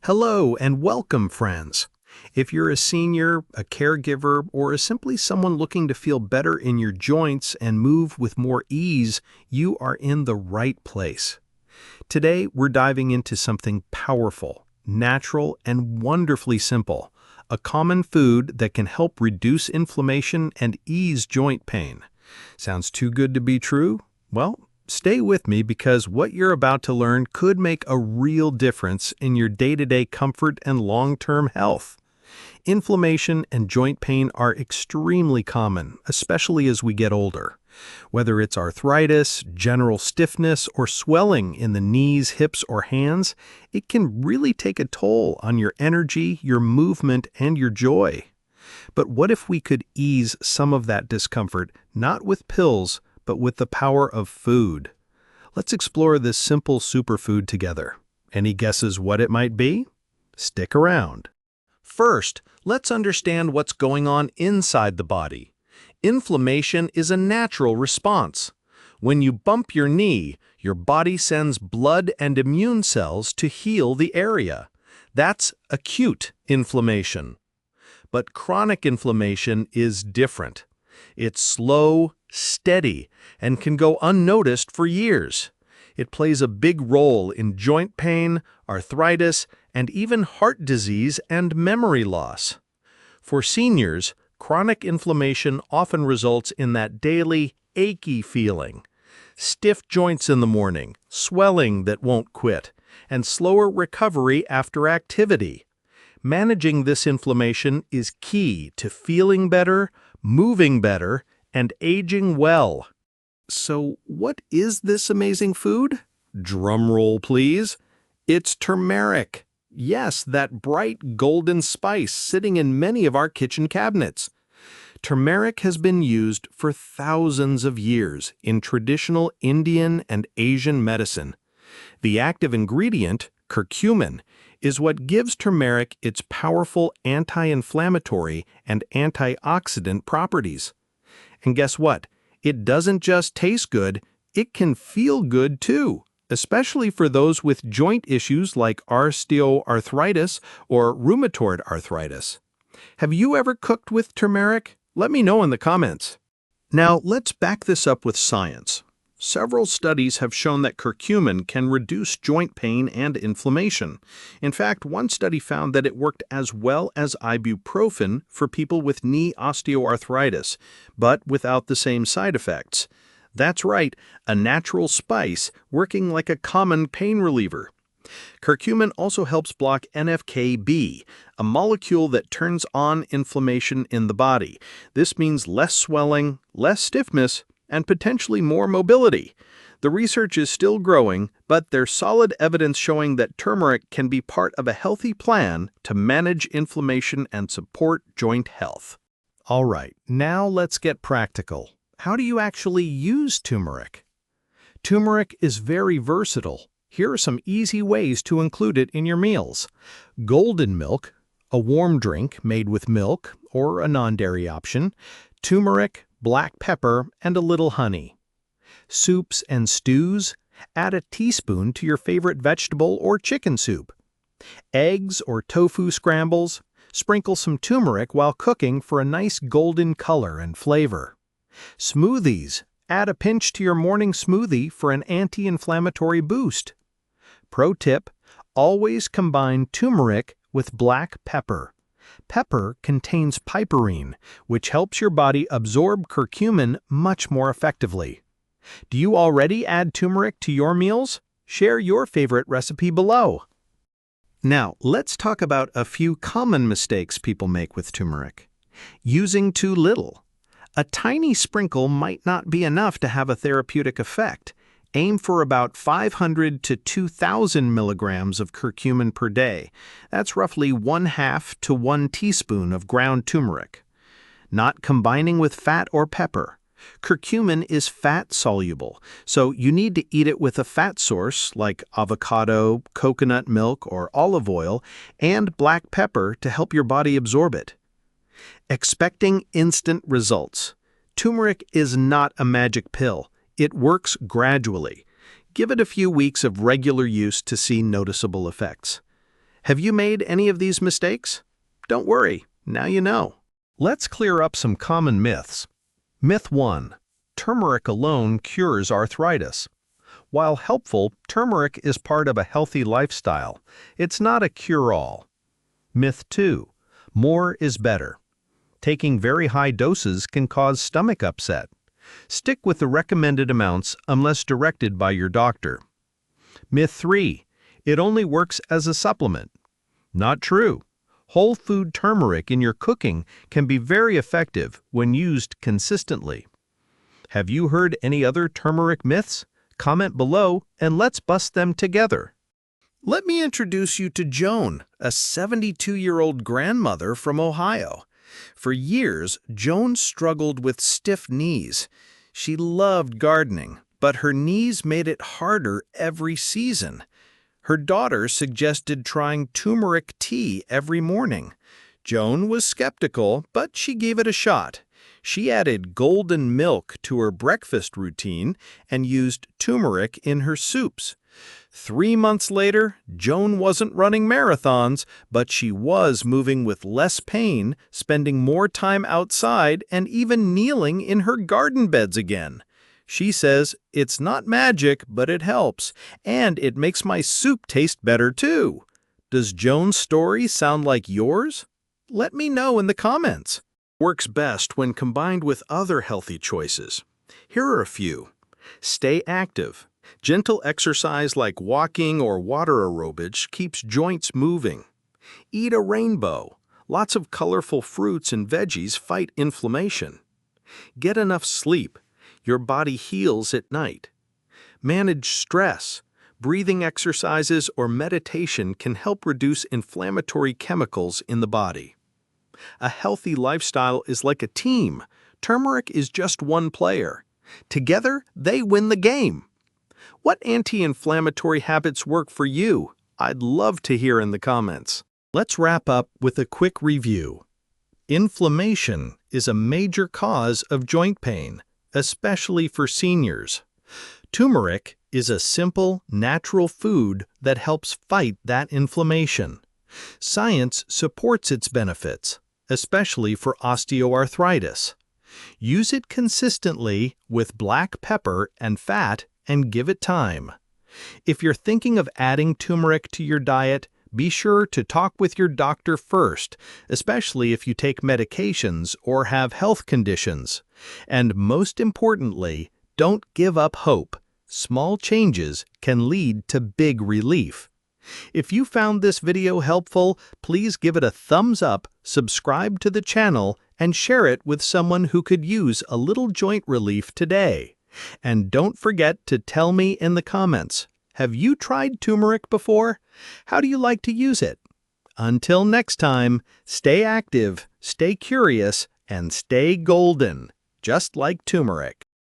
Hello and welcome, friends. If you're a senior, a caregiver, or simply someone looking to feel better in your joints and move with more ease, you are in the right place. Today, we're diving into something powerful, natural, and wonderfully simple, a common food that can help reduce inflammation and ease joint pain. Sounds too good to be true? Well, stay with me because what you're about to learn could make a real difference in your day-to-day comfort and long-term health. Inflammation and joint pain are extremely common, especially as we get older. Whether it's arthritis, general stiffness, or swelling in the knees, hips, or hands, it can really take a toll on your energy, your movement, and your joy. But what if we could ease some of that discomfort, not with pills, but with the power of food? Let's explore this simple superfood together. Any guesses what it might be? Stick around. First, let's understand what's going on inside the body. Inflammation is a natural response. When you bump your knee, your body sends blood and immune cells to heal the area. That's acute inflammation. But chronic inflammation is different. It's slow, steady, and can go unnoticed for years. It plays a big role in joint pain, arthritis, and even heart disease and memory loss. For seniors, chronic inflammation often results in that daily, achy feeling. Stiff joints in the morning, swelling that won't quit, and slower recovery after activity. Managing this inflammation is key to feeling better, moving better, and aging well. So, what is this amazing food? Drum roll, please. It's turmeric. Yes, that bright golden spice sitting in many of our kitchen cabinets. Turmeric has been used for thousands of years in traditional Indian and Asian medicine. The active ingredient, curcumin, is what gives turmeric its powerful anti-inflammatory and antioxidant properties. And guess what? It doesn't just taste good, it can feel good too, especially for those with joint issues like osteoarthritis or rheumatoid arthritis. Have you ever cooked with turmeric? Let me know in the comments. Now, let's back this up with science. Several studies have shown that curcumin can reduce joint pain and inflammation. In fact, one study found that it worked as well as ibuprofen for people with knee osteoarthritis, but without the same side effects. That's right, a natural spice working like a common pain reliever. Curcumin also helps block NF-κB, a molecule that turns on inflammation in the body. This means less swelling, less stiffness, and potentially more mobility. The research is still growing, but there's solid evidence showing that turmeric can be part of a healthy plan to manage inflammation and support joint health. All right, now let's get practical. How do you actually use turmeric? Turmeric is very versatile. Here are some easy ways to include it in your meals. Golden milk, a warm drink made with milk or a non-dairy option, turmeric, black pepper, and a little honey. Soups and stews, add a teaspoon to your favorite vegetable or chicken soup. Eggs or tofu scrambles, sprinkle some turmeric while cooking for a nice golden color and flavor. Smoothies, add a pinch to your morning smoothie for an anti-inflammatory boost. Pro tip, always combine turmeric with black pepper. Pepper contains piperine, which helps your body absorb curcumin much more effectively. Do you already add turmeric to your meals? Share your favorite recipe below. Now, let's talk about a few common mistakes people make with turmeric. Using too little. A tiny sprinkle might not be enough to have a therapeutic effect. Aim for about 500 to 2,000 milligrams of curcumin per day. That's roughly 1/2 to 1 teaspoon of ground turmeric. Not combining with fat or pepper. Curcumin is fat-soluble, so you need to eat it with a fat source like avocado, coconut milk, or olive oil, and black pepper to help your body absorb it. Expecting instant results. Turmeric is not a magic pill. It works gradually. Give it a few weeks of regular use to see noticeable effects. Have you made any of these mistakes? Don't worry, now you know. Let's clear up some common myths. Myth 1. Turmeric alone cures arthritis. While helpful, turmeric is part of a healthy lifestyle. It's not a cure-all. Myth 2. More is better. Taking very high doses can cause stomach upset. Stick with the recommended amounts unless directed by your doctor. Myth 3. It only works as a supplement. Not true. Whole food turmeric in your cooking can be very effective when used consistently. Have you heard any other turmeric myths? Comment below and let's bust them together. Let me introduce you to Joan, a 72-year-old grandmother from Ohio. For years, Joan struggled with stiff knees. She loved gardening, but her knees made it harder every season. Her daughter suggested trying turmeric tea every morning. Joan was skeptical, but she gave it a shot. She added golden milk to her breakfast routine and used turmeric in her soups. 3 months later, Joan wasn't running marathons, but she was moving with less pain, spending more time outside, and even kneeling in her garden beds again. She says, "It's not magic, but it helps, and it makes my soup taste better too." Does Joan's story sound like yours? Let me know in the comments. Works best when combined with other healthy choices. Here are a few. Stay active. Gentle exercise like walking or water aerobics keeps joints moving. Eat a rainbow. Lots of colorful fruits and veggies fight inflammation. Get enough sleep. Your body heals at night. Manage stress. Breathing exercises or meditation can help reduce inflammatory chemicals in the body. A healthy lifestyle is like a team. Turmeric is just one player. Together, they win the game. What anti-inflammatory habits work for you? I'd love to hear in the comments. Let's wrap up with a quick review. Inflammation is a major cause of joint pain, especially for seniors. Turmeric is a simple, natural food that helps fight that inflammation. Science supports its benefits, especially for osteoarthritis. Use it consistently with black pepper and fat and give it time. If you're thinking of adding turmeric to your diet, be sure to talk with your doctor first, especially if you take medications or have health conditions. And most importantly, don't give up hope. Small changes can lead to big relief. If you found this video helpful, please give it a thumbs up, subscribe to the channel, and share it with someone who could use a little joint relief today. And don't forget to tell me in the comments, have you tried turmeric before? How do you like to use it? Until next time, stay active, stay curious, and stay golden, just like turmeric.